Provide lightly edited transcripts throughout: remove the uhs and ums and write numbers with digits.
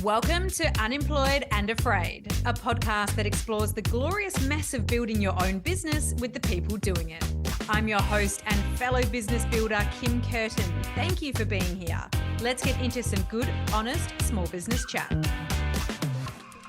Welcome to Unemployed and Afraid, a podcast that explores the glorious mess of building your own business with the people doing it. I'm your host and fellow business builder, Kim Curtin. Thank you for being here. Let's get into some good, honest, small business chat.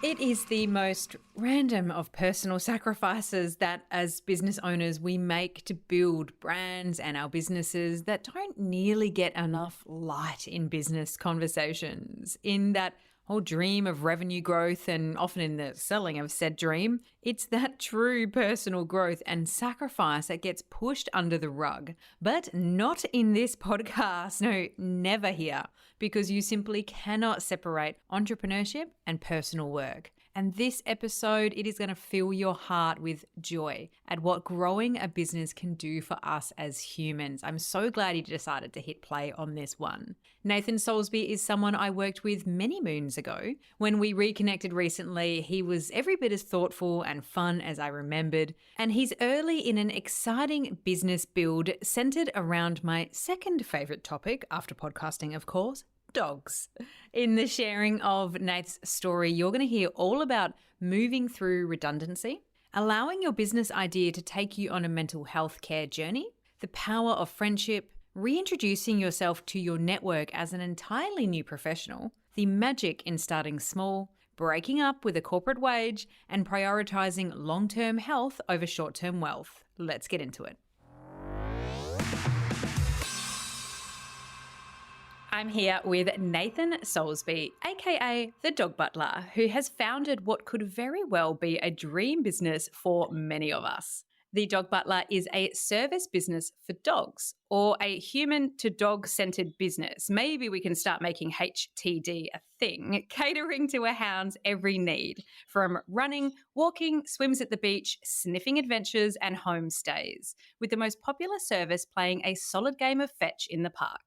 It is the most random of personal sacrifices that as business owners we make to build brands and our businesses that don't nearly get enough light in business conversations. In that whole dream of revenue growth and often in the selling of said dream, it's that true personal growth and sacrifice that gets pushed under the rug. But not in this podcast. No, never here, because you simply cannot separate entrepreneurship and personal work. And this episode, it is going to fill your heart with joy at what growing a business can do for us as humans. I'm so glad you decided to hit play on this one. Nathan Soulsby is someone I worked with many moons ago. When we reconnected recently, he was every bit as thoughtful and fun as I remembered. And he's early in an exciting business build centered around my second favorite topic, after podcasting, of course, dogs. In the sharing of Nate's story, you're going to hear all about moving through redundancy, allowing your business idea to take you on a mental health care journey, the power of friendship, reintroducing yourself to your network as an entirely new professional, the magic in starting small, breaking up with a corporate wage, and prioritizing long-term health over short-term wealth. Let's get into it. I'm here with Nathan Soulsby, aka the Dog Butler, who has founded what could very well be a dream business for many of us. The Dog Butler is a service business for dogs, or a human to dog centered business. Maybe we can start making HTD a thing, catering to a hound's every need, from running, walking, swims at the beach, sniffing adventures, and home stays, with the most popular service playing a solid game of fetch in the park.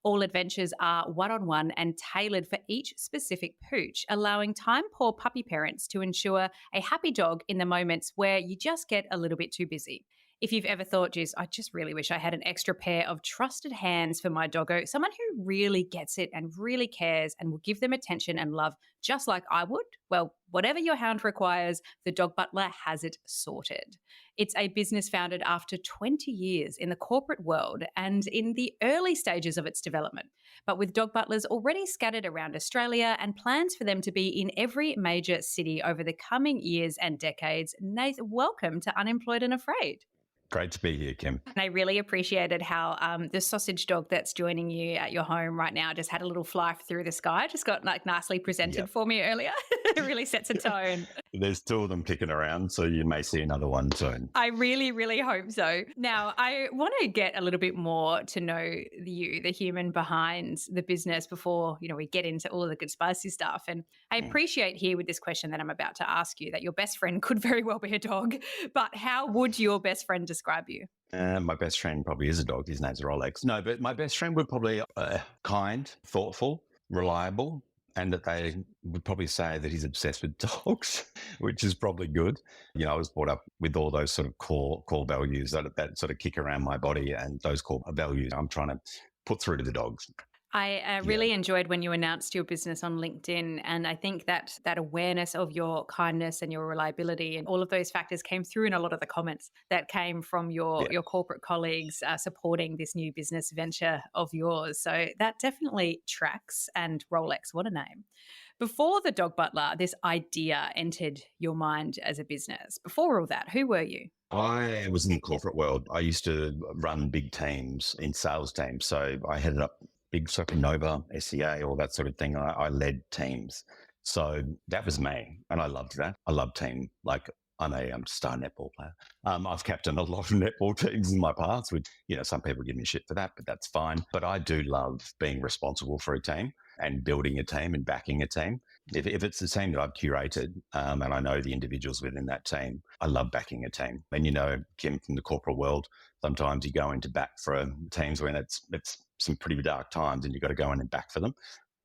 All adventures are one-on-one and tailored for each specific pooch, allowing time-poor puppy parents to ensure a happy dog in the moments where you just get a little bit too busy. If you've ever thought, geez, I just really wish I had an extra pair of trusted hands for my doggo, someone who really gets it and really cares and will give them attention and love just like I would, well, whatever your hound requires, the Dog Butler has it sorted. It's a business founded after 20 years in the corporate world and in the early stages of its development, but with dog butlers already scattered around Australia and plans for them to be in every major city over the coming years and decades. Nath, welcome to Unemployed and Afraid. Great to be here, Kim. And I really appreciated how the sausage dog that's joining you at your home right now just had a little fly through the sky, just got like nicely presented for me earlier. It really sets a tone. There's two of them kicking around, so you may see another one soon. I really, really hope so. Now, I want to get a little bit more to know you, the human behind the business, before we get into all of the good spicy stuff. And I appreciate here with this question that I'm about to ask you that your best friend could very well be a dog, but how would your best friend describe you? My best friend probably is a dog. His name's Rolex. No, but my best friend would probably kind, thoughtful, reliable, and that they would probably say that he's obsessed with dogs, which is probably good. I was brought up with all those sort of core values that sort of kick around my body, and those core values I'm trying to put through to the dogs. I really enjoyed when you announced your business on LinkedIn, and I think that awareness of your kindness and your reliability and all of those factors came through in a lot of the comments that came from your corporate colleagues supporting this new business venture of yours. So that definitely tracks. And Rolex, what a name. Before the Dog Butler, this idea entered your mind as a business. Before all that, who were you? I was in the corporate world. I used to run big teams in sales teams. So I headed up big Nova, SCA, all that sort of thing. I led teams. So that was me. And I loved that. I love team. Like I'm a star netball player. I've captained a lot of netball teams in my past, which, some people give me shit for that, but that's fine. But I do love being responsible for a team and building a team and backing a team. If it's the team that I've curated and I know the individuals within that team, I love backing a team. And, Kim, from the corporate world, sometimes you go into back for teams when it's some pretty dark times and you've got to go in and back for them.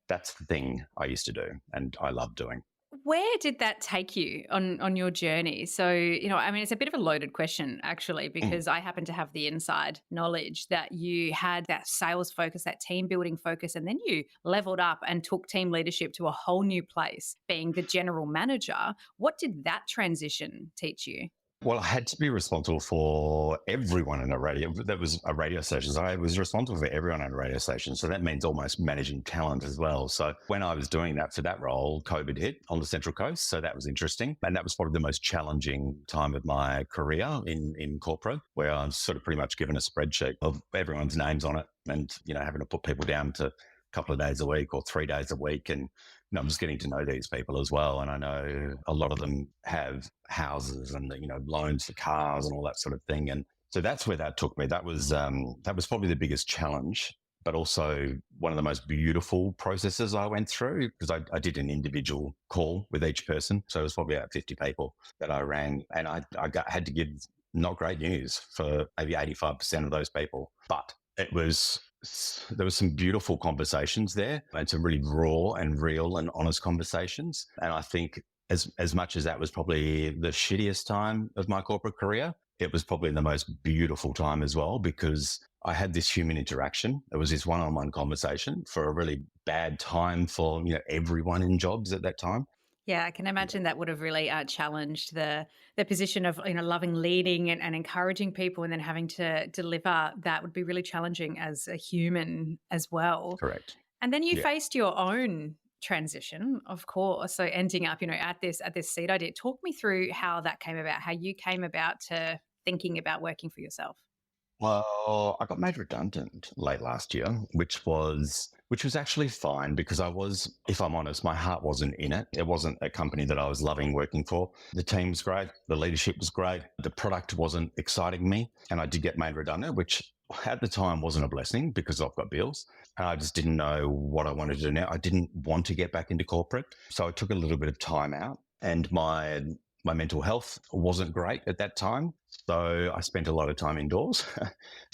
That's the thing I used to do and I love doing. where did that take you on your journey? So, I mean, it's a bit of a loaded question, actually, Mm, because I happen to have the inside knowledge that you had that sales focus, that team building focus, and then you leveled up and took team leadership to a whole new place, being the general manager. What did that transition teach you? Well, I had to be responsible for everyone in a radio. That was a radio station. So I was responsible for everyone in a radio station. So that means almost managing talent as well. So when I was doing that for that role, COVID hit on the Central Coast. So that was interesting. And that was probably the most challenging time of my career in corporate, where I was sort of pretty much given a spreadsheet of everyone's names on it and, having to put people down to couple of days a week or 3 days a week. And I'm just getting to know these people as well. And I know a lot of them have houses and, loans for cars and all that sort of thing. And so that's where that took me. That was probably the biggest challenge, but also one of the most beautiful processes I went through, because I did an individual call with each person. So it was probably about 50 people that I rang, and had to give not great news for maybe 85% of those people. But there was some beautiful conversations there, and some really raw and real and honest conversations. And I think as much as that was probably the shittiest time of my corporate career, it was probably the most beautiful time as well, because I had this human interaction. It was this one-on-one conversation for a really bad time for everyone in jobs at that time. Yeah, I can imagine that would have really challenged the position of loving leading and encouraging people, and then having to deliver that would be really challenging as a human as well. Correct. And then you Yeah. faced your own transition, of course. So ending up, at this seat idea. Talk me through how that came about, how you came about to thinking about working for yourself. Well, I got made redundant late last year, which was actually fine, because if I'm honest, my heart wasn't in it. It wasn't a company that I was loving working for. The team's great, the leadership was great, the product wasn't exciting me, and I did get made redundant, which at the time wasn't a blessing because I've got bills. And I just didn't know what I wanted to do now. I didn't want to get back into corporate, so I took a little bit of time out, and my mental health wasn't great at that time. So I spent a lot of time indoors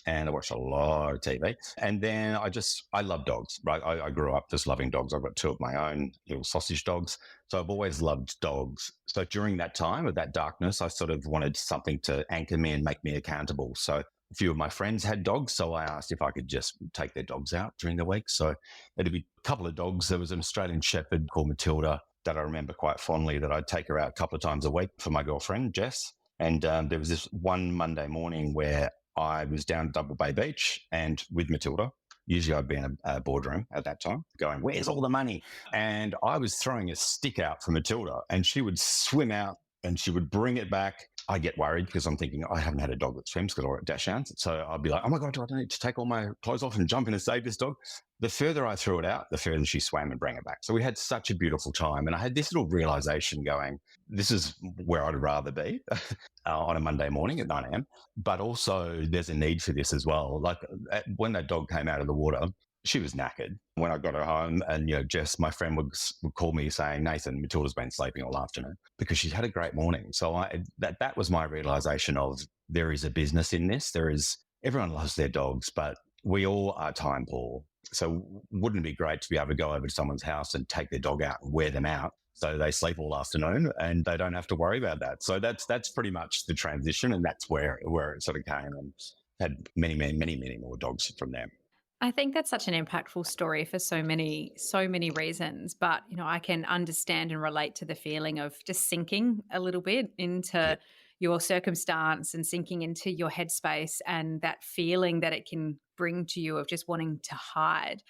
and I watched a lot of TV. And then I love dogs, right? I grew up just loving dogs. I've got two of my own little sausage dogs. So I've always loved dogs. So during that time of that darkness, I sort of wanted something to anchor me and make me accountable. So a few of my friends had dogs, so I asked if I could just take their dogs out during the week. So it'd be a couple of dogs. There was an Australian Shepherd called Matilda that I remember quite fondly, that I'd take her out a couple of times a week for my girlfriend, Jess. And there was this one Monday morning where I was down at Double Bay Beach and with Matilda. Usually I'd be in a boardroom at that time going, where's all the money? And I was throwing a stick out for Matilda, and she would swim out and she would bring it back. I get worried because I'm thinking, I haven't had a dog that swims because I work at Dashhounds. So I'd be like, oh my God, do I need to take all my clothes off and jump in and save this dog? The further I threw it out, the further she swam and bring it back. So we had such a beautiful time. And I had this little realization going, this is where I'd rather be on a Monday morning at 9 a.m. But also there's a need for this as well. Like when that dog came out of the water, she was knackered. When I got her home, and Jess, my friend, would call me saying, Nathan, Matilda's been sleeping all afternoon, because she's had a great morning. So that was my realization of, there is a business in this. Everyone loves their dogs, but we all are time poor. So wouldn't it be great to be able to go over to someone's house and take their dog out and wear them out so they sleep all afternoon and they don't have to worry about that? So that's pretty much the transition, and that's where it sort of came, and had many, many, many, many more dogs from there. I think that's such an impactful story for so many reasons. But, I can understand and relate to the feeling of just sinking a little bit into your circumstance and sinking into your headspace, and that feeling that it can bring to you of just wanting to hide.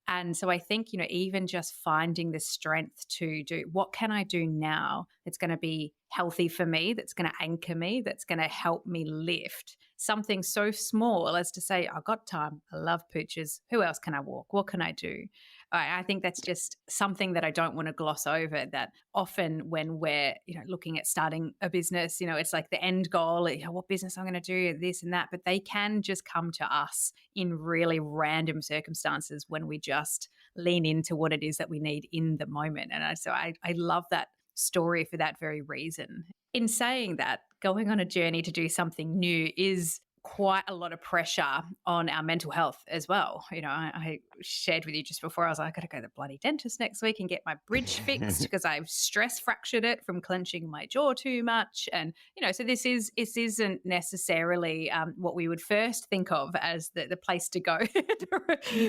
And so I think, even just finding the strength to do, what can I do now that's going to be healthy for me, that's going to anchor me, that's going to help me lift something so small as to say, I've got time, I love pooches, who else can I walk, what can I do? I think that's just something that I don't want to gloss over, that often when we're, looking at starting a business, it's like the end goal, what business I'm going to do, this and that, but they can just come to us in really random circumstances when we just lean into what it is that we need in the moment. And so I love that story for that very reason. In saying that, going on a journey to do something new is quite a lot of pressure on our mental health as well. I shared with you just before, I was like, I got to go to the bloody dentist next week and get my bridge fixed because I've stress fractured it from clenching my jaw too much. And, so this isn't necessarily what we would first think of as the place to go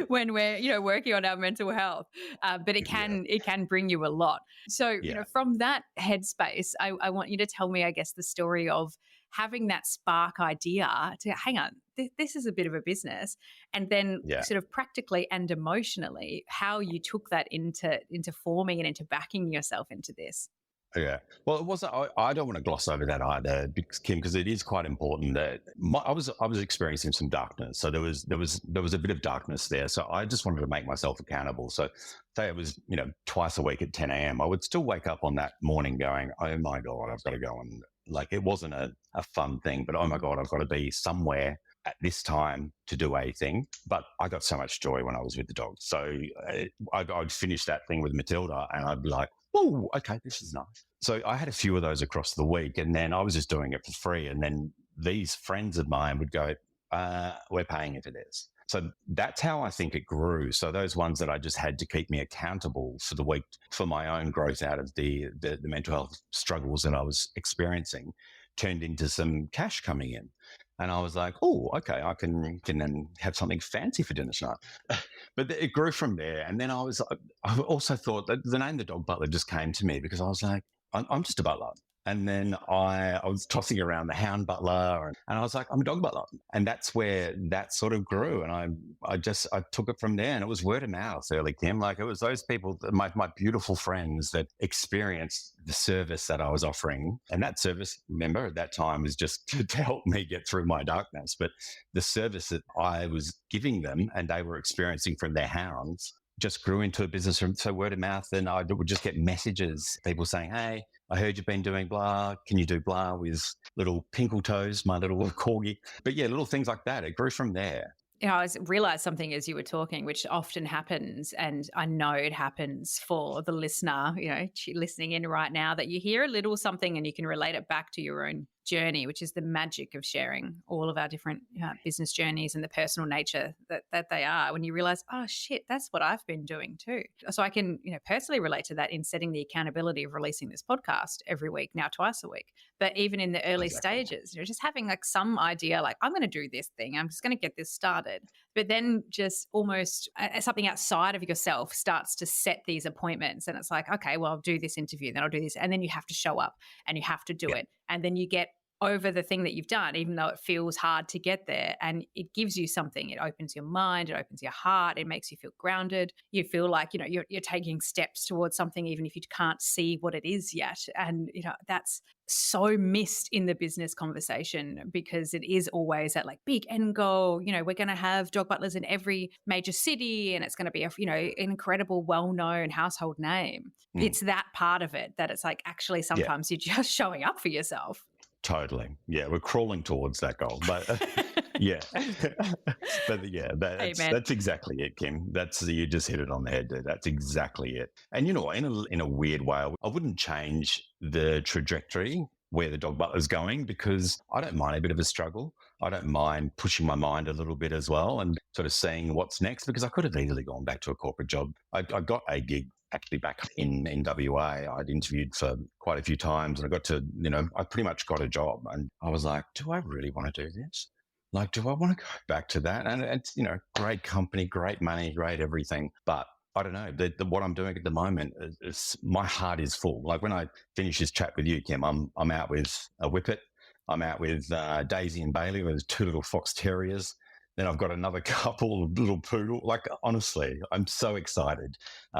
when we're, working on our mental health. But it can bring you a lot. So, from that headspace, I want you to tell me, I guess, the story of having that spark idea to hang on, this is a bit of a business, and then sort of practically and emotionally how you took that into forming and into backing yourself into this. Yeah. Well, it was. I don't want to gloss over that either, Kim, because it is quite important that I was experiencing some darkness. So there was a bit of darkness there. So I just wanted to make myself accountable. So say it was twice a week at 10 a.m. I would still wake up on that morning going, oh my God, I've got to go, and like it wasn't a fun thing, but oh my God, I've got to be somewhere at this time to do a thing. But I got so much joy when I was with the dog. So I'd finish that thing with Matilda and I'd be like, oh, okay, this is nice. So I had a few of those across the week, and then I was just doing it for free. And then these friends of mine would go, we're paying you for this. So that's how I think it grew. So those ones that I just had to keep me accountable for the week, for my own growth out of the mental health struggles that I was experiencing, turned into some cash coming in. And I was like, oh, okay, I can then have something fancy for dinner tonight. But it grew from there. And then I also thought that the name The Dog Butler just came to me because I was like, I'm just a butler. And then I was tossing around the hound butler, and I was like, I'm a dog butler. And that's where that sort of grew. And I took it from there, and it was word of mouth early, Kim. Like it was those people, my beautiful friends that experienced the service that I was offering. And that service, remember, at that time was just to help me get through my darkness. But the service that I was giving them and they were experiencing from their hounds just grew into a business. So word of mouth, and I would just get messages, people saying, hey, I heard you've been doing blah. Can you do blah with little Pinkle Toes, my little corgi? But yeah, little things like that. It grew from there. I realized something as you were talking, which often happens, and I know it happens for the listener, listening in right now, that you hear a little something and you can relate it back to your own journey, which is the magic of sharing all of our different business journeys and the personal nature that they are. When you realize, oh shit, that's what I've been doing too. So I can, personally relate to that in setting the accountability of releasing this podcast every week, now twice a week. But even in the early stages, just having like some idea, like I'm going to do this thing, I'm just going to get this started. But then just almost something outside of yourself starts to set these appointments. And it's like, okay, well, I'll do this interview, then I'll do this. And then you have to show up and you have to do it. And then you get over the thing that you've done, even though it feels hard to get there. And it gives you something. It opens your mind, it opens your heart, it makes you feel grounded. You feel like, you're taking steps towards something, even if you can't see what it is yet. And, that's so missed in the business conversation because it is always that like big end goal. We're going to have dog butlers in every major city and it's going to be an incredible, well-known household name. It's that part of it that it's like actually sometimes you're just showing up for yourself. Totally. Yeah, we're crawling towards that goal. But yeah. But yeah, that's exactly it, Kim. You just hit it on the head there. That's exactly it. And in a weird way, I wouldn't change the trajectory where the Dog Butler is going because I don't mind a bit of a struggle. I don't mind pushing my mind a little bit as well and sort of seeing what's next because I could have easily gone back to a corporate job. I got a gig actually back in WA. I'd interviewed for quite a few times and I got to, I pretty much got a job and I was like, do I really want to do this? Like, do I want to go back to that? And it's, great company, great money, great everything. But I don't know, what I'm doing at the moment is my heart is full. Like when I finish this chat with you, Kim, I'm out with a Whippet. I'm out with Daisy and Bailey with 2 little fox terriers. Then I've got another couple of little poodle. Like, honestly, I'm so excited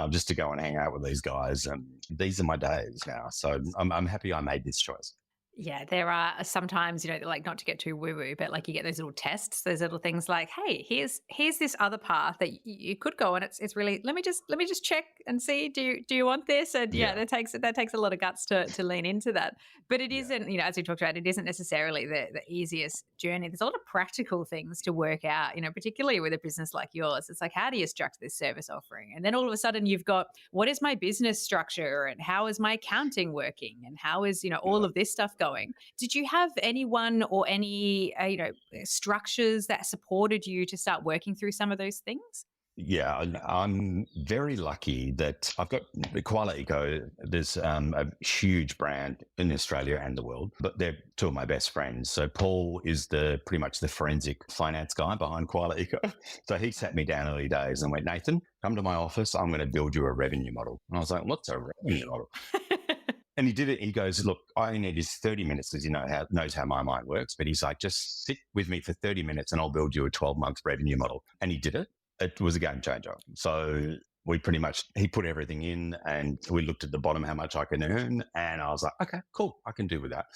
just to go and hang out with these guys. And these are my days now. So I'm happy I made this choice. Yeah, there are sometimes, like not to get too woo-woo, but like you get those little tests, those little things like, hey, here's this other path that you could go and it's really, let me just check and see, do you want this? And that takes a lot of guts to lean into that. But it isn't, as we talked about, it isn't necessarily the easiest journey. There's a lot of practical things to work out, particularly with a business like yours. It's like, how do you structure this service offering? And then all of a sudden you've got, what is my business structure and how is my accounting working and how is, all of this stuff going. Did you have anyone or any, structures that supported you to start working through some of those things? Yeah, I'm very lucky that I've got the Koala Eco. There's a huge brand in Australia and the world, but they're two of my best friends. So Paul is pretty much the forensic finance guy behind Koala Eco. So he sat me down early days and went, Nathan, come to my office. I'm going to build you a revenue model. And I was like, what's a revenue model? And he did it. He goes, look, I only need is 30 minutes because knows how my mind works. But he's like, just sit with me for 30 minutes and I'll build you a 12-month revenue model. And he did it. It was a game changer. So he put everything in and we looked at the bottom, how much I can earn. And I was like, okay, cool. I can do with that.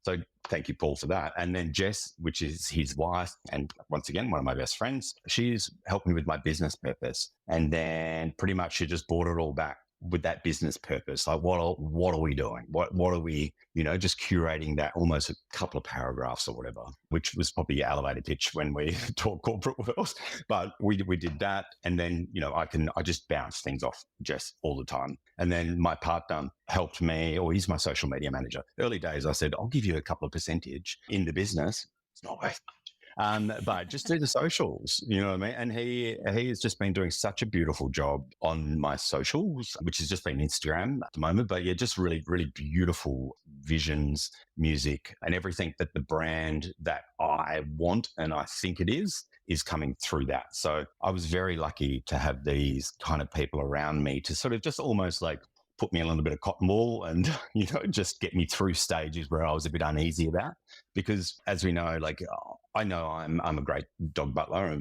So thank you, Paul, for that. And then Jess, which is his wife, and once again, one of my best friends, she's helped me with my business purpose. And then pretty much she just brought it all back with that business purpose. Like, what are we doing? What are we, just curating that almost a couple of paragraphs or whatever, which was probably an elevator pitch when we talk corporate world. But we did that. And then, I just bounce things off Jess all the time. And then my partner helped me, or he's my social media manager. Early days, I said, I'll give you a couple of percentage in the business. It's not worth but just do the socials, you know what I mean? And he has just been doing such a beautiful job on my socials, which has just been Instagram at the moment. But yeah, just really, really beautiful visions, music, and everything that the brand that I want and I think it is coming through that. So I was very lucky to have these kind of people around me to sort of just almost like put me a little bit of cotton wool and, just get me through stages where I was a bit uneasy about. Because as we know, like I know I'm a great dog butler,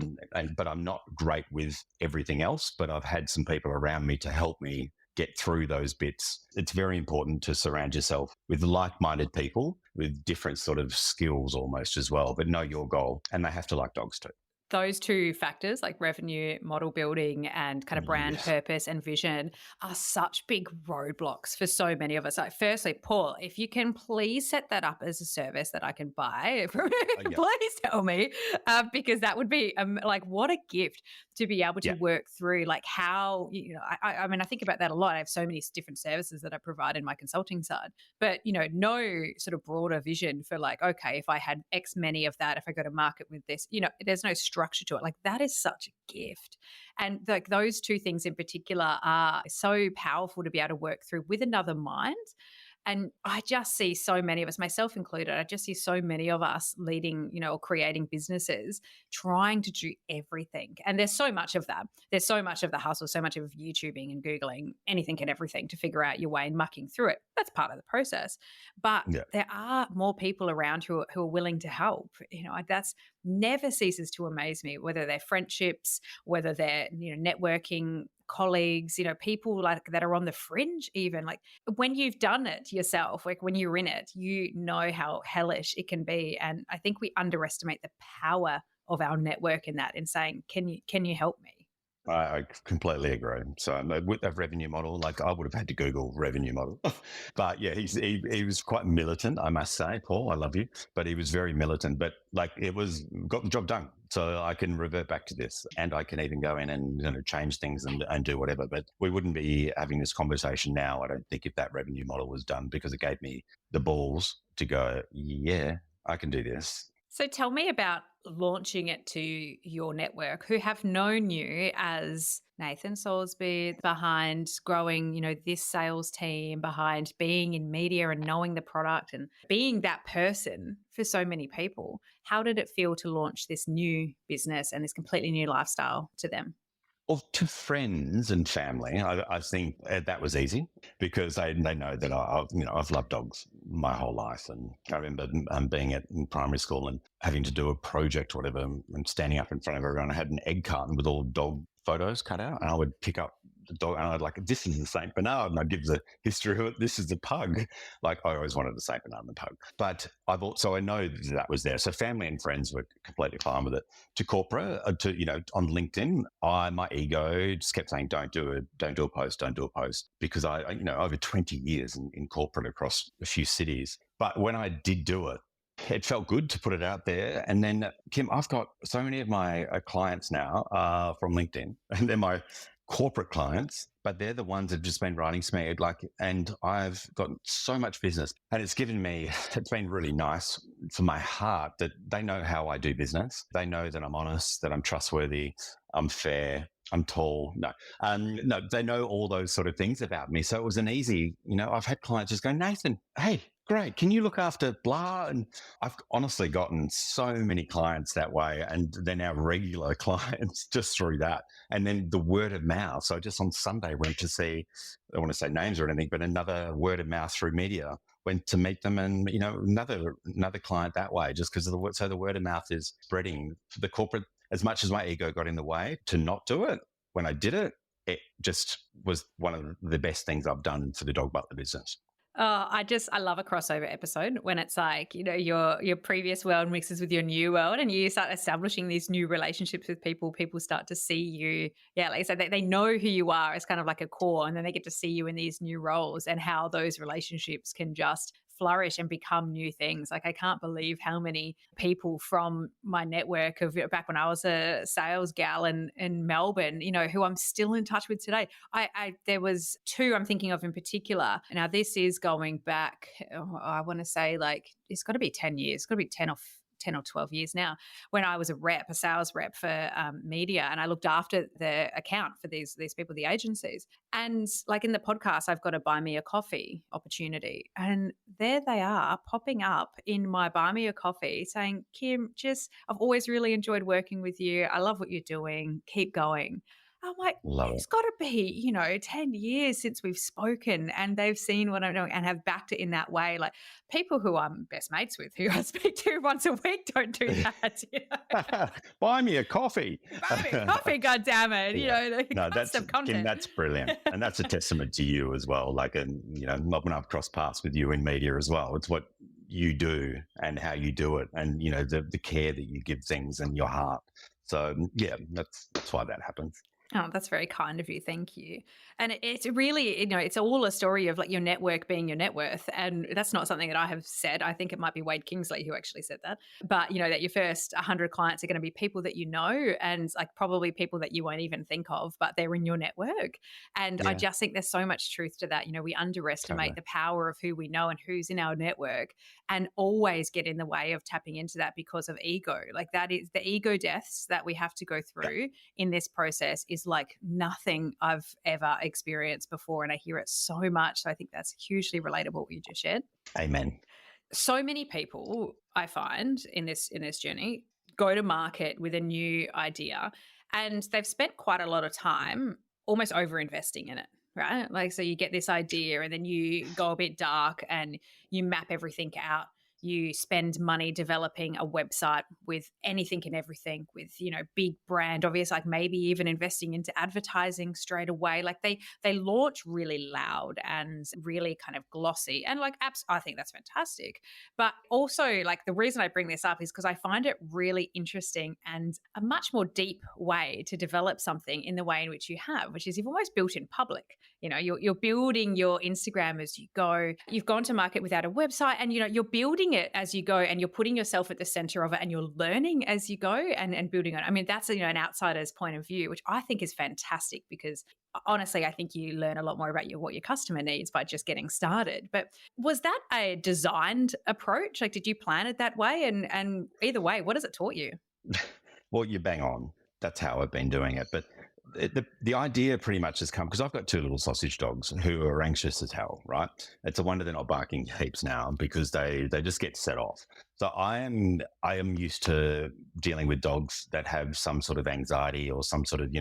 but I'm not great with everything else. But I've had some people around me to help me get through those bits. It's very important to surround yourself with like-minded people with different sort of skills almost as well, but know your goal. And they have to like dogs too. Those two factors, like revenue, model building, and kind of brand purpose and vision, are such big roadblocks for so many of us. Like, firstly, Paul, if you can please set that up as a service that I can buy, please tell me, because that would be like, what a gift to be able to work through, like how, I mean, I think about that a lot. I have so many different services that I provide in my consulting side, but, no sort of broader vision for like, okay, if I had X many of that, if I go to market with this, there's no structure to it. Like, that is such a gift. And like those two things in particular are so powerful to be able to work through with another mind. And I just see so many of us, myself included, I just see so many of us leading, or creating businesses, trying to do everything. And there's so much of that. There's so much of the hustle, so much of YouTubing and Googling anything and everything to figure out your way and mucking through it. That's part of the process. But there are more people around who are willing to help. That's never ceases to amaze me, whether they're friendships, whether they're, networking, colleagues, people like that are on the fringe even. Like, when you've done it yourself, like when you're in it, you know how hellish it can be. And I think we underestimate the power of our network in that, in saying, can you help me? I completely agree. So with that revenue model, like I would have had to Google revenue model. But yeah, he was quite militant, I must say, Paul, I love you. But he was very militant, but like got the job done. So I can revert back to this and I can even go in and change things and do whatever. But we wouldn't be having this conversation now, I don't think, if that revenue model was done, because it gave me the balls to go, yeah, I can do this. So tell me about launching it to your network, who have known you as Nathan Soulsby, behind growing, this sales team, behind being in media and knowing the product and being that person for so many people. How did it feel to launch this new business and this completely new lifestyle to them? Well, to friends and family, I think that was easy because they know that I've loved dogs my whole life. And I remember being in primary school and having to do a project or whatever and standing up in front of everyone. I had an egg carton with all dog photos cut out, and I would pick up the dog and I'd like, this is the Saint Bernard, and I'd give the history of it. This is the pug. Like, I always wanted the Saint Bernard and the pug. But I know that was there. So family and friends were completely fine with it. To corporate, on LinkedIn, my ego just kept saying, don't do a post, because I over 20 years in corporate across a few cities. But when I did do it, it felt good to put it out there. And then, Kim, I've got so many of my clients now from LinkedIn, and they're my corporate clients, but they're the ones that have just been writing to me. And I've got so much business, and it's been really nice for my heart that they know how I do business. They know that I'm honest, that I'm trustworthy, I'm fair, I'm tall. No, they know all those sort of things about me. So it was an easy, I've had clients just go, Nathan, hey, great. Can you look after blah? And I've honestly gotten so many clients that way, and they're now regular clients just through that. And then the word of mouth. So just on Sunday went to see, I don't want to say names or anything, but another word of mouth through media, went to meet them, and another client that way, just because of the word of mouth is spreading. The corporate, as much as my ego got in the way to not do it, when I did it, it just was one of the best things I've done for the Dog Butler business. Oh, I love a crossover episode when it's like, your previous world mixes with your new world and you start establishing these new relationships with people. People start to see you. Yeah, like I said, they know who you are as kind of like a core, and then they get to see you in these new roles and how those relationships can just flourish and become new things. Like, I can't believe how many people from my network of back when I was a sales gal in Melbourne, who I'm still in touch with today. There was two I'm thinking of in particular. Now, this is going back, I want to say like, it's got to be 10 years, it's got to be 10 or 12 years now, when I was a sales rep for media, and I looked after the account for these people, the agencies. And like in the podcast, I've got a buy me a coffee opportunity, and there they are popping up in my buy me a coffee saying, Kim, I've always really enjoyed working with you. I love what you're doing. Keep going. I'm like, it's got to be, 10 years since we've spoken, and they've seen what I'm doing and have backed it in that way. Like, people who I'm best mates with, who I speak to once a week, don't do that. Buy me a coffee. Buy me a coffee, God damn it. Yeah. That's content. Kim, that's brilliant. And that's a testament to you as well. Like, and, not when I've crossed paths with you in media as well. It's what you do and how you do it, and, the care that you give things and your heart. So, yeah, that's why that happens. Oh, that's very kind of you. Thank you. And it's really, it's all a story of like your network being your net worth. And that's not something that I have said. I think it might be Wade Kingsley who actually said that. But, that your first 100 clients are going to be people that you know, and like probably people that you won't even think of, but they're in your network. And I just think there's so much truth to that. We underestimate the power of who we know and who's in our network, and always get in the way of tapping into that because of ego. Like, that is the ego deaths that we have to go through in this process is like nothing I've ever experienced before. And I hear it so much. So I think that's hugely relatable what you just shared. Amen. So many people I find in this journey go to market with a new idea, and they've spent quite a lot of time almost over investing in it. Right? Like, so you get this idea and then you go a bit dark and you map everything out. You spend money developing a website with anything and everything, with, big brand, obvious, like maybe even investing into advertising straight away. Like they launch really loud and really kind of glossy, and like apps, I think that's fantastic. But also, like, the reason I bring this up is because I find it really interesting and a much more deep way to develop something in the way in which you have, which is you've almost built in public. You're building your Instagram as you go. You've gone to market without a website, and you're building it as you go, and you're putting yourself at the center of it, and you're learning as you go and building on it. I mean, that's an outsider's point of view, which I think is fantastic, because honestly, I think you learn a lot more about what your customer needs by just getting started. But was that a designed approach? Like, did you plan it that way? And either way, what has it taught you? Well, you bang on. That's how I've been doing it. But the idea pretty much has come because I've got two little sausage dogs who are anxious as hell, right? It's a wonder they're not barking heaps now, because they just get set off. So I am used to dealing with dogs that have some sort of anxiety or some sort of,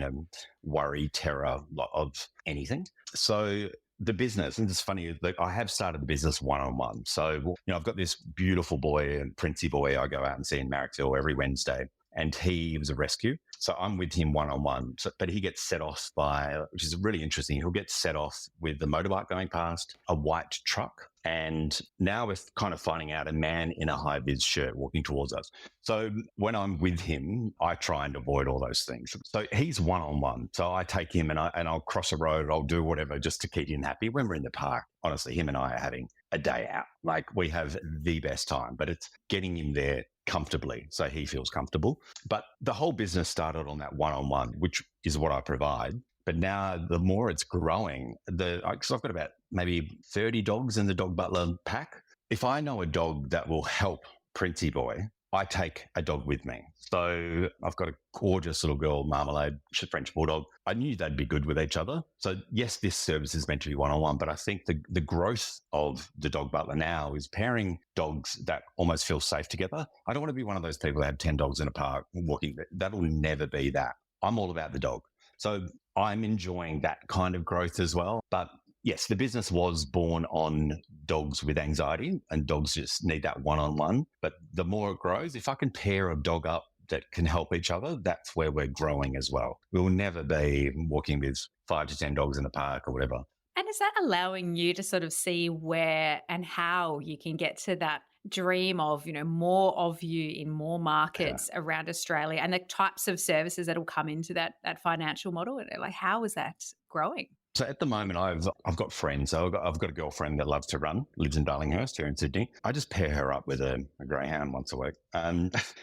worry, terror of anything. So the business, and it's funny, like, I have started the business one-on-one. So, I've got this beautiful boy, and Princey boy, I go out and see in Marrickville every Wednesday. And he was a rescue. So I'm with him one-on-one. But he gets set off by, which is really interesting, he'll get set off with the motorbike going past, a white truck. And now we're kind of finding out a man in a high-vis shirt walking towards us. So when I'm with him, I try and avoid all those things. So he's one-on-one. So I take him and I'll cross a road, I'll do whatever just to keep him happy. When we're in the park, honestly, him and I are having a day out. Like, we have the best time, but it's getting him there comfortably so he feels comfortable. But the whole business started on that one-on-one, which is what I provide. But now the more it's growing, because I've got about maybe 30 dogs in the Dog Butler pack. If I know a dog that will help Princey Boy, I take a dog with me. So I've got a gorgeous little girl, Marmalade, she's a French Bulldog. I knew they'd be good with each other. So yes, this service is meant to be one-on-one, but I think the growth of the Dog Butler now is pairing dogs that almost feel safe together. I don't want to be one of those people that have 10 dogs in a park walking. That'll never be that. I'm all about the dog. So I'm enjoying that kind of growth as well. But yes, the business was born on dogs with anxiety, and dogs just need that one-on-one. But the more it grows, if I can pair a dog up that can help each other, that's where we're growing as well. We'll never be walking with 5 to 10 dogs in the park or whatever. And is that allowing you to sort of see where and how you can get to that dream of, more of you in more markets around Australia, and the types of services that will come into that financial model? Like, how is that growing? So at the moment, I've got friends. So I've got a girlfriend that loves to run, lives in Darlinghurst here in Sydney. I just pair her up with a greyhound once a week.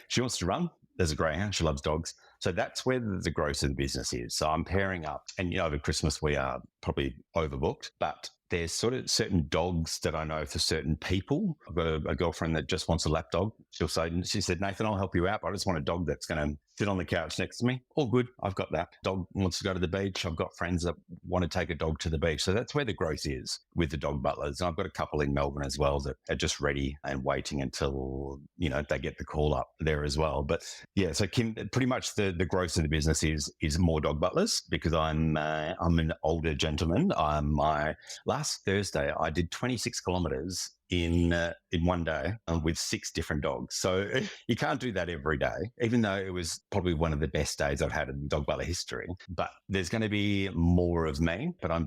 She wants to run. There's a greyhound. She loves dogs. So that's where the growth of the business is. So I'm pairing up. And, over Christmas, we are probably overbooked. But there's sort of certain dogs that I know for certain people. I've got a girlfriend that just wants a lap dog. She said, Nathan, I'll help you out, but I just want a dog that's going to sit on the couch next to me. All good. I've got that. Dog wants to go to the beach. I've got friends that want to take a dog to the beach. So that's where the growth is with the Dog Butlers. And I've got a couple in Melbourne as well that are just ready and waiting until, they get the call up there as well. But yeah, so Kim, pretty much the growth of the business is more Dog Butlers, because I'm an older gentleman. My last Thursday, I did 26 kilometers in one day with 6 different dogs. So you can't do that every day, even though it was probably one of the best days I've had in Dog Butler history. But there's going to be more of me, but I'm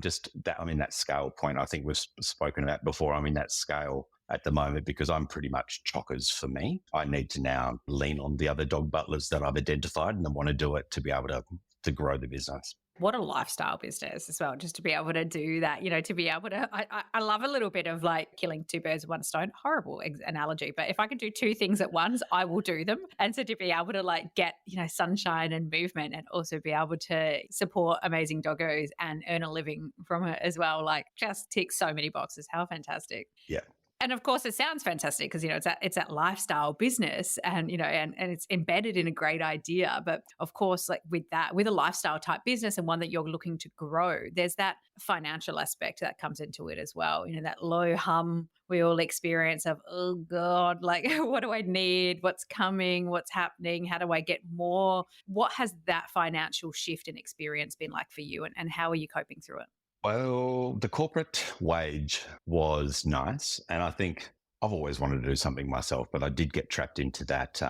in that scale point I think we've spoken about before. I'm in that scale at the moment because I'm pretty much chockers for me. I need to now lean on the other Dog Butlers that I've identified, and I want to do it to be able to grow the business. What a lifestyle business as well, just to be able to do that, to be able to, I love a little bit of like killing 2 birds with 1 stone. Horrible analogy, but if I can do 2 things at once, I will do them. And so to be able to like get, sunshine and movement, and also be able to support amazing doggos and earn a living from it as well, like just ticks so many boxes. How fantastic. Yeah. And of course, it sounds fantastic because, it's that lifestyle business, and, and it's embedded in a great idea. But of course, like with a lifestyle type business and one that you're looking to grow, there's that financial aspect that comes into it as well. That low hum we all experience of, oh God, like what do I need? What's coming? What's happening? How do I get more? What has that financial shift and experience been like for you, and how are you coping through it? Well, the corporate wage was nice. And I think I've always wanted to do something myself, but I did get trapped into that,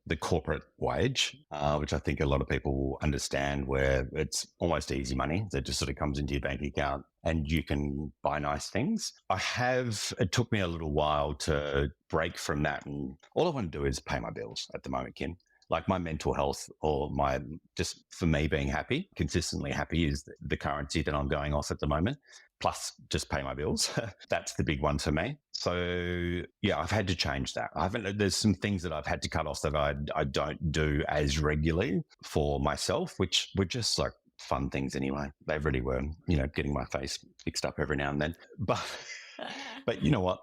the corporate wage, which I think a lot of people will understand, where it's almost easy money that just sort of comes into your bank account and you can buy nice things. It took me a little while to break from that. And all I want to do is pay my bills at the moment, Kim. Like my mental health, or just for me being happy, consistently happy, is the currency that I'm going off at the moment. Plus just pay my bills. That's the big one for me. So yeah, I've had to change that. There's some things that I've had to cut off that I don't do as regularly for myself, which were just like fun things anyway. They really were, getting my face fixed up every now and then. But you know what?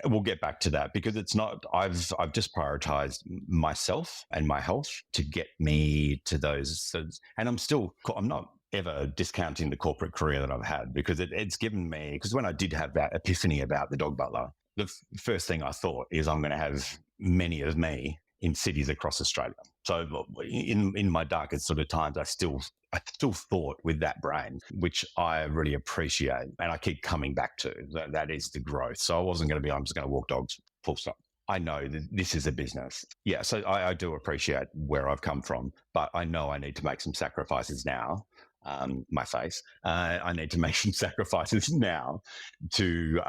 We'll get back to that, because it's not, I've just prioritized myself and my health to get me to those. And I'm not ever discounting the corporate career that I've had, because it's given me, because when I did have that epiphany about the Dog Butler, the first thing I thought is I'm going to have many of me in cities across Australia. So in my darkest sort of times, I still thought with that brain, which I really appreciate. And I keep coming back to that is the growth. So I wasn't going to I'm just going to walk dogs, full stop. I know that this is a business. Yeah. So I do appreciate where I've come from, but I know I need to make some sacrifices now. My face. I need to make some sacrifices now to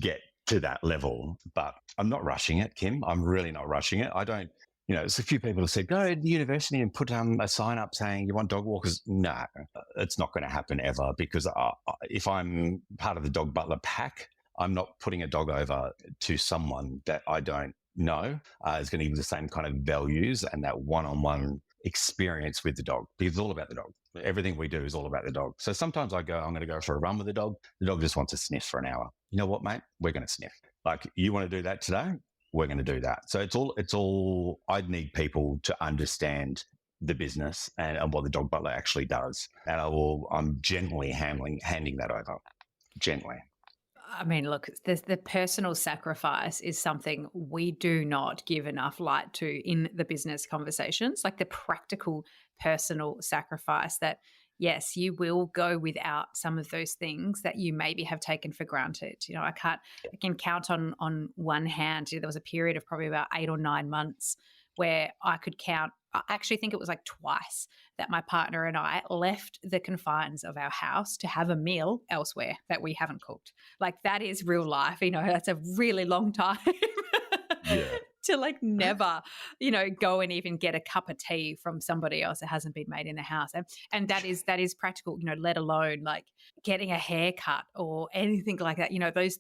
get to that level, but I'm not rushing it, Kim. I'm really not rushing it. I don't, there's a few people who said, go to the university and put a sign up saying you want dog walkers. No, it's not going to happen ever, because if I'm part of the Dog Butler pack, I'm not putting a dog over to someone that I don't know is going to give the same kind of values and that one-on-one experience with the dog, because it's all about the dog. Everything we do is all about the dog. So sometimes I'm going to go for a run with the dog. The dog just wants to sniff for an hour. You know what, mate? We're going to sniff. Like, you want to do that today? We're going to do that. So it's all, I'd need people to understand the business and what the Dog Butler actually does. And I'm gently handing that over. Gently. I mean, look, the personal sacrifice is something we do not give enough light to in the business conversations, like the practical personal sacrifice that, yes, you will go without some of those things that you maybe have taken for granted. You know, I can count on one hand. There was a period of probably about 8 or 9 months where I could count, I actually think it was like twice, that my partner and I left the confines of our house to have a meal elsewhere that we haven't cooked. Like, that is real life. You know, that's a really long time. Yeah. To like never, go and even get a cup of tea from somebody else that hasn't been made in the house. And that is practical, let alone like getting a haircut or anything like that.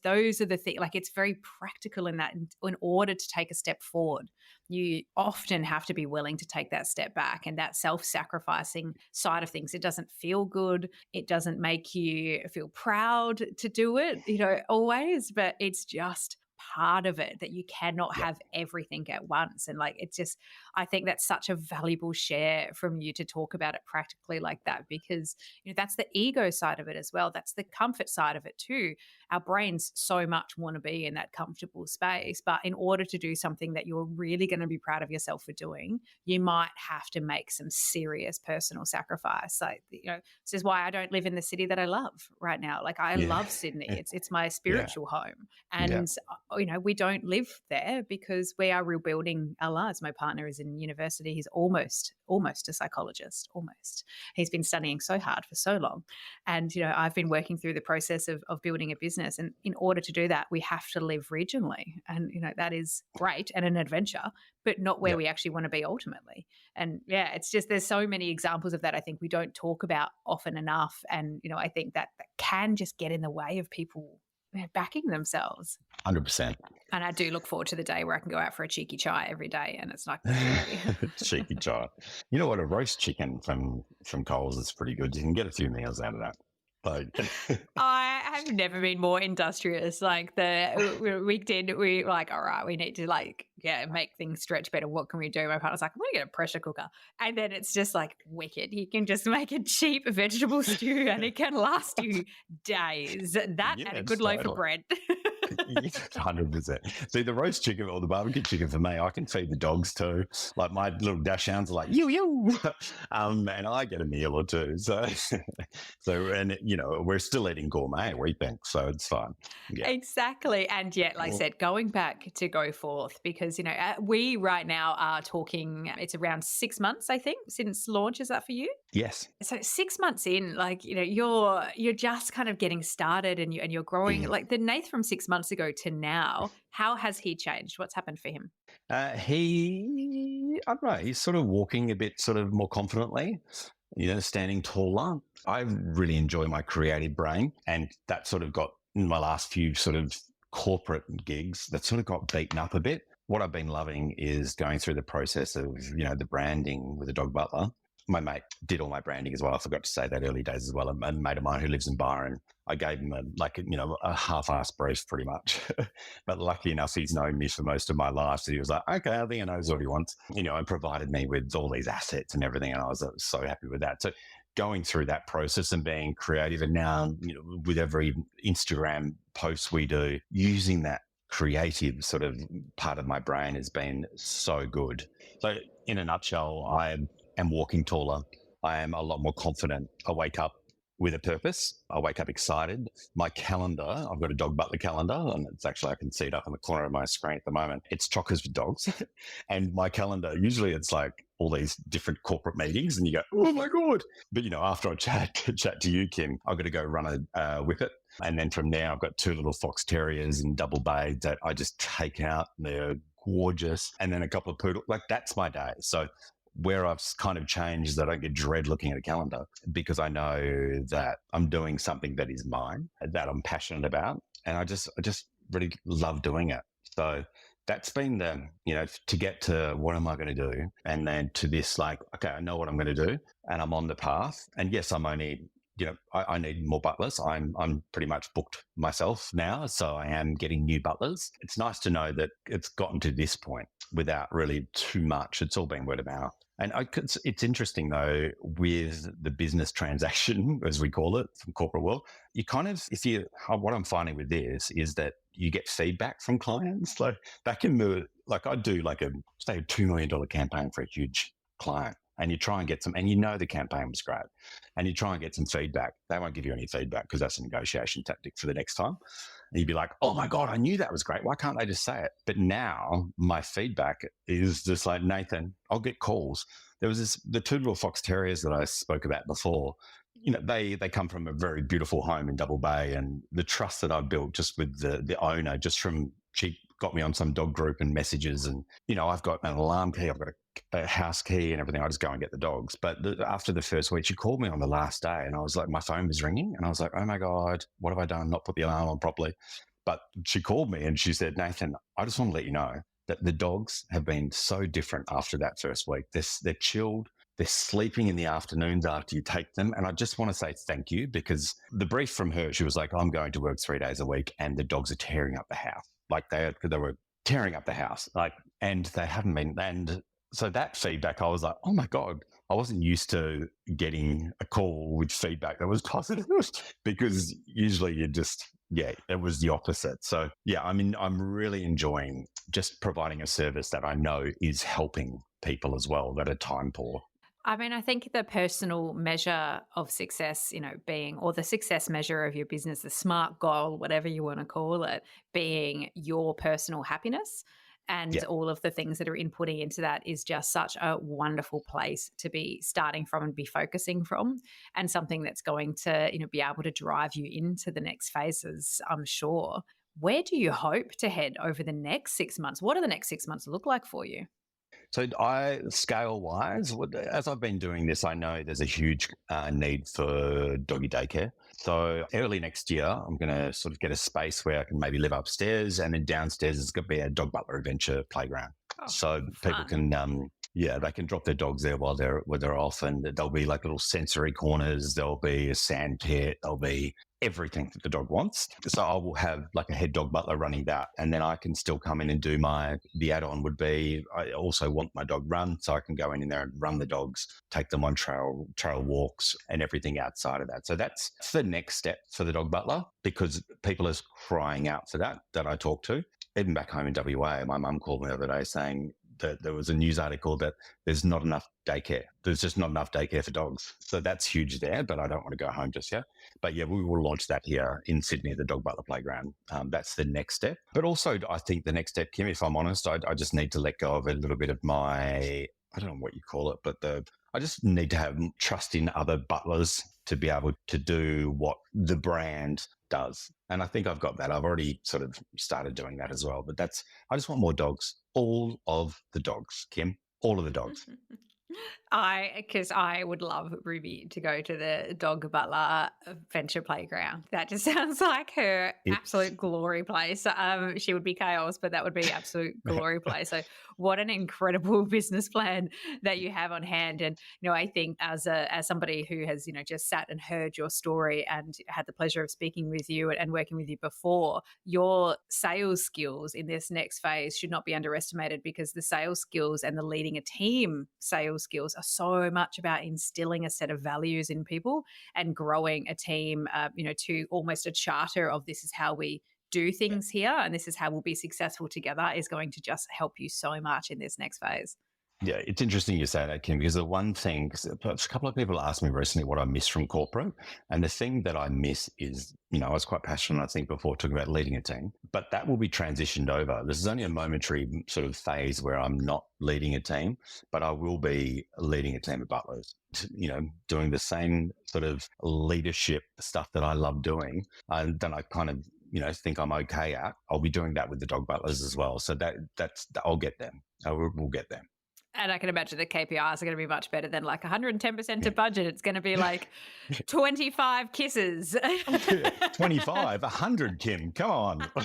Those are the things, like, it's very practical in that in order to take a step forward, you often have to be willing to take that step back, and that self-sacrificing side of things. It doesn't feel good. It doesn't make you feel proud to do it, always, but it's just part of it, that you cannot have everything at once. And like, it's just, I think that's such a valuable share from you to talk about it practically like that, because that's the ego side of it as well. That's the comfort side of it too. Our brains so much want to be in that comfortable space, but in order to do something that you're really going to be proud of yourself for doing, you might have to make some serious personal sacrifice. Like, this is why I don't live in the city that I love right now. Like, I love Sydney. It's my spiritual home. And we don't live there because we are rebuilding our lives. My partner is in university. He's almost a psychologist, almost. He's been studying so hard for so long. And, I've been working through the process of building a business. And in order to do that, we have to live regionally. And, that is great and an adventure, but not where we actually want to be ultimately. And it's just, there's so many examples of that I think we don't talk about often enough. And, I think that can just get in the way of people backing themselves. 100%. And I do look forward to the day where I can go out for a cheeky chai every day, and it's like cheeky chai. You know what? A roast chicken from Coles is pretty good. You can get a few meals out of that. I have never been more industrious. Like, we like, all right, we need to make things stretch better. What can we do? My partner's like, I'm going to get a pressure cooker. And then it's just like wicked. You can just make a cheap vegetable stew and it can last you days. That and a good loaf of bread. 100%. See, the roast chicken or the barbecue chicken for me, I can feed the dogs too. Like, my little dachshunds are like, you. And I get a meal or two. So and we're still eating gourmet, we think. So it's fine. Yeah. Exactly. And yet, like I said, going back to Go Forth, because, we right now are talking, it's around 6 months, I think, since launch. Is that for you? Yes. So 6 months in, like, you're just kind of getting started and you're growing. Like, the Nath from 6 months ago to now, how has he changed? What's happened for him? I don't know, he's sort of walking a bit sort of more confidently, standing taller. I really enjoy my creative brain, and that sort of got, in my last few sort of corporate gigs, that sort of got beaten up a bit. What I've been loving is going through the process of, the branding with the Dog Butler. My mate did all my branding as well. I forgot to say that early days as well. A mate of mine who lives in Byron, I gave him a half-assed brief pretty much. But lucky enough, he's known me for most of my life. So he was like, okay, I think I knows what he wants. And provided me with all these assets and everything. And I was so happy with that. So going through that process and being creative, and now, with every Instagram post we do, using that creative sort of part of my brain has been so good. So in a nutshell, I am walking taller. I am a lot more confident. I wake up with a purpose. I wake up excited. My calendar, I've got a Dog Butler calendar, and it's actually, I can see it up in the corner of my screen at the moment. It's chockers for dogs. And my calendar, usually it's like all these different corporate meetings, and you go, oh my God. But, after I chat to you, Kim, I've got to go run a whippet. And then from there, I've got 2 little fox terriers and double bayed that I just take out. They're gorgeous. And then a couple of poodles. Like, that's my day. So where I've kind of changed is that I don't get dread looking at a calendar, because I know that I'm doing something that is mine, that I'm passionate about. And I just really love doing it. So that's been to get to what am I going to do? And then to this, like, okay, I know what I'm going to do and I'm on the path. And yes, I'm only, I need more butlers. I'm pretty much booked myself now. So I am getting new butlers. It's nice to know that it's gotten to this point without really too much. It's all been word of mouth. And it's interesting though, with the business transaction, as we call it from corporate world, you kind of, what I'm finding with this is that you get feedback from clients. Like back in I do like say a $2 million campaign for a huge client, and you try and get some, and the campaign was great, and you try and get some feedback. They won't give you any feedback because that's a negotiation tactic for the next time. And you'd be like, oh my God, I knew that was great. Why can't they just say it? But now my feedback is just like, Nathan, I'll get calls. There was the two little fox terriers that I spoke about before. They come from a very beautiful home in Double Bay, and the trust that I've built just with the owner, just from she got me on some dog group and messages, and I've got an alarm key, I've got a house key and everything. I just go and get the dogs. But after the first week, she called me on the last day, and I was like, my phone was ringing, and I was like, oh my God, what have I done? Not put the alarm on properly. But she called me and she said, Nathan, I just want to let you know that the dogs have been so different after that first week. They're chilled. They're sleeping in the afternoons after you take them. And I just want to say thank you, because the brief from her, she was like, I'm going to work 3 days a week and the dogs are tearing up the house. Like they were tearing up the house, and they haven't been. And so that feedback, I was like, oh my God, I wasn't used to getting a call with feedback that was positive, because usually it was the opposite. So yeah, I'm really enjoying just providing a service that I know is helping people as well that are time poor. I think the personal measure of success, or the success measure of your business, the SMART goal, whatever you want to call it, being your personal happiness and all of the things that are inputting into that is just such a wonderful place to be starting from and be focusing from, and something that's going to, be able to drive you into the next phases, I'm sure. Where do you hope to head over the next 6 months? What do the next 6 months look like for you? So scale-wise, as I've been doing this, I know there's a huge need for doggy daycare. So early next year, I'm going to sort of get a space where I can maybe live upstairs, and then downstairs is going to be a Dog Butler adventure playground. So people can, they can drop their dogs there while they're off, and there'll be like little sensory corners. There'll be a sand pit. There'll be everything that the dog wants. So I will have like a head dog butler running that, and then I can still come in and do the add-on would be, I also want my dog run, so I can go in there and run the dogs, take them on trail walks and everything outside of that. So that's the next step for the dog butler, because people are crying out for that I talk to. Even back home in WA, my mum called me the other day saying that there was a news article that there's not enough daycare. There's just not enough daycare for dogs. So that's huge there, but I don't want to go home just yet. But yeah, we will launch that here in Sydney, the Dog Butler Playground. That's the next step. But also, I think the next step, Kim, if I'm honest, I just need to let go of a little bit of my, I don't know what you call it, but I just need to have trust in other butlers to be able to do what the brand does. And I think I've got that. I've already sort of started doing that as well. But I just want more dogs. All of the dogs, Kim. All of the dogs. Because I would love Ruby to go to the Dog Butler Venture Playground. That just sounds like her absolute glory place. She would be chaos, but that would be absolute glory place. So what an incredible business plan that you have on hand. And, I think as somebody who has, just sat and heard your story and had the pleasure of speaking with you and working with you before, your sales skills in this next phase should not be underestimated, because the sales skills and the leading a team sales skills are so much about instilling a set of values in people and growing a team, to almost a charter of this is how we do things here and this is how we'll be successful together, is going to just help you so much in this next phase. Yeah, it's interesting you say that, Kim, because the one thing, a couple of people asked me recently what I miss from corporate. And the thing that I miss is, I was quite passionate, I think, before talking about leading a team, but that will be transitioned over. This is only a momentary sort of phase where I'm not leading a team, but I will be leading a team of butlers, doing the same sort of leadership stuff that I love doing. And then I kind of, think I'm okay at. I'll be doing that with the dog butlers as well. So that's I'll get them. We'll get them. And I can imagine the KPIs are going to be much better than like 110% to budget. It's going to be like 25 kisses. 25, 100, Kim. Come on. Oh,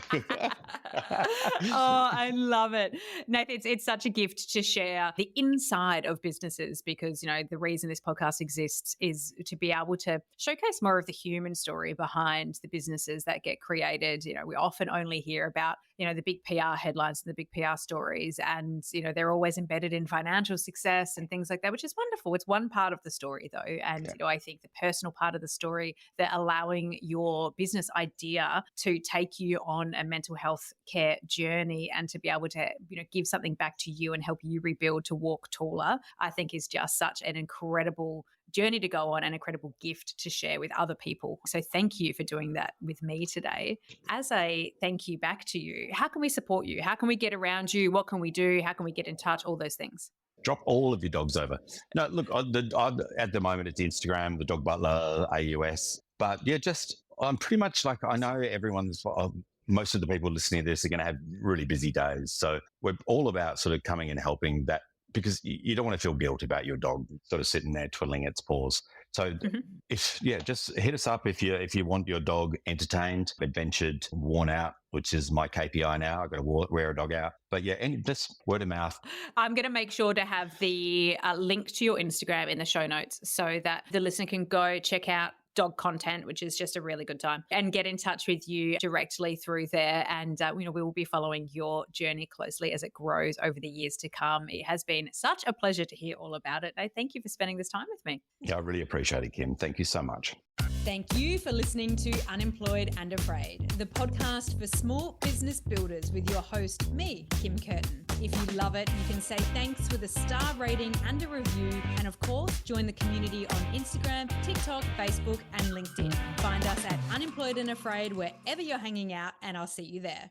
I love it. Nathan, it's such a gift to share the inside of businesses because, the reason this podcast exists is to be able to showcase more of the human story behind the businesses that get created. We often only hear about, the big PR headlines and the big PR stories, and, they're always embedded in financial success and things like that, which is wonderful. It's one part of the story though. And, I think the personal part of the story, that allowing your business idea to take you on a mental health care journey and to be able to, give something back to you and help you rebuild to walk taller, I think is just such an incredible journey to go on, an incredible gift to share with other people. So thank you for doing that with me today. As a thank you back to you, how can we support you? How can we get around you? What can we do? How can we get in touch? All those things. Drop all of your dogs over. No, look, at the moment it's Instagram, the Dog Butler, AUS. But yeah, I'm pretty much like, I know most of the people listening to this are going to have really busy days. So we're all about sort of coming and helping that, because you don't want to feel guilty about your dog sort of sitting there twiddling its paws. So just hit us up if you want your dog entertained, adventured, worn out, which is my KPI now. I've got to wear a dog out. But yeah, just word of mouth. I'm going to make sure to have the link to your Instagram in the show notes so that the listener can go check out dog content, which is just a really good time, and get in touch with you directly through there. And, we will be following your journey closely as it grows over the years to come. It has been such a pleasure to hear all about it. I thank you for spending this time with me. Yeah, I really appreciate it, Kim. Thank you so much. Thank you for listening to Unemployed and Afraid, the podcast for small business builders with your host, me, Kim Curtin. If you love it, you can say thanks with a star rating and a review. And of course, join the community on Instagram, TikTok, Facebook, and LinkedIn. Find us at Unemployed and Afraid wherever you're hanging out, and I'll see you there.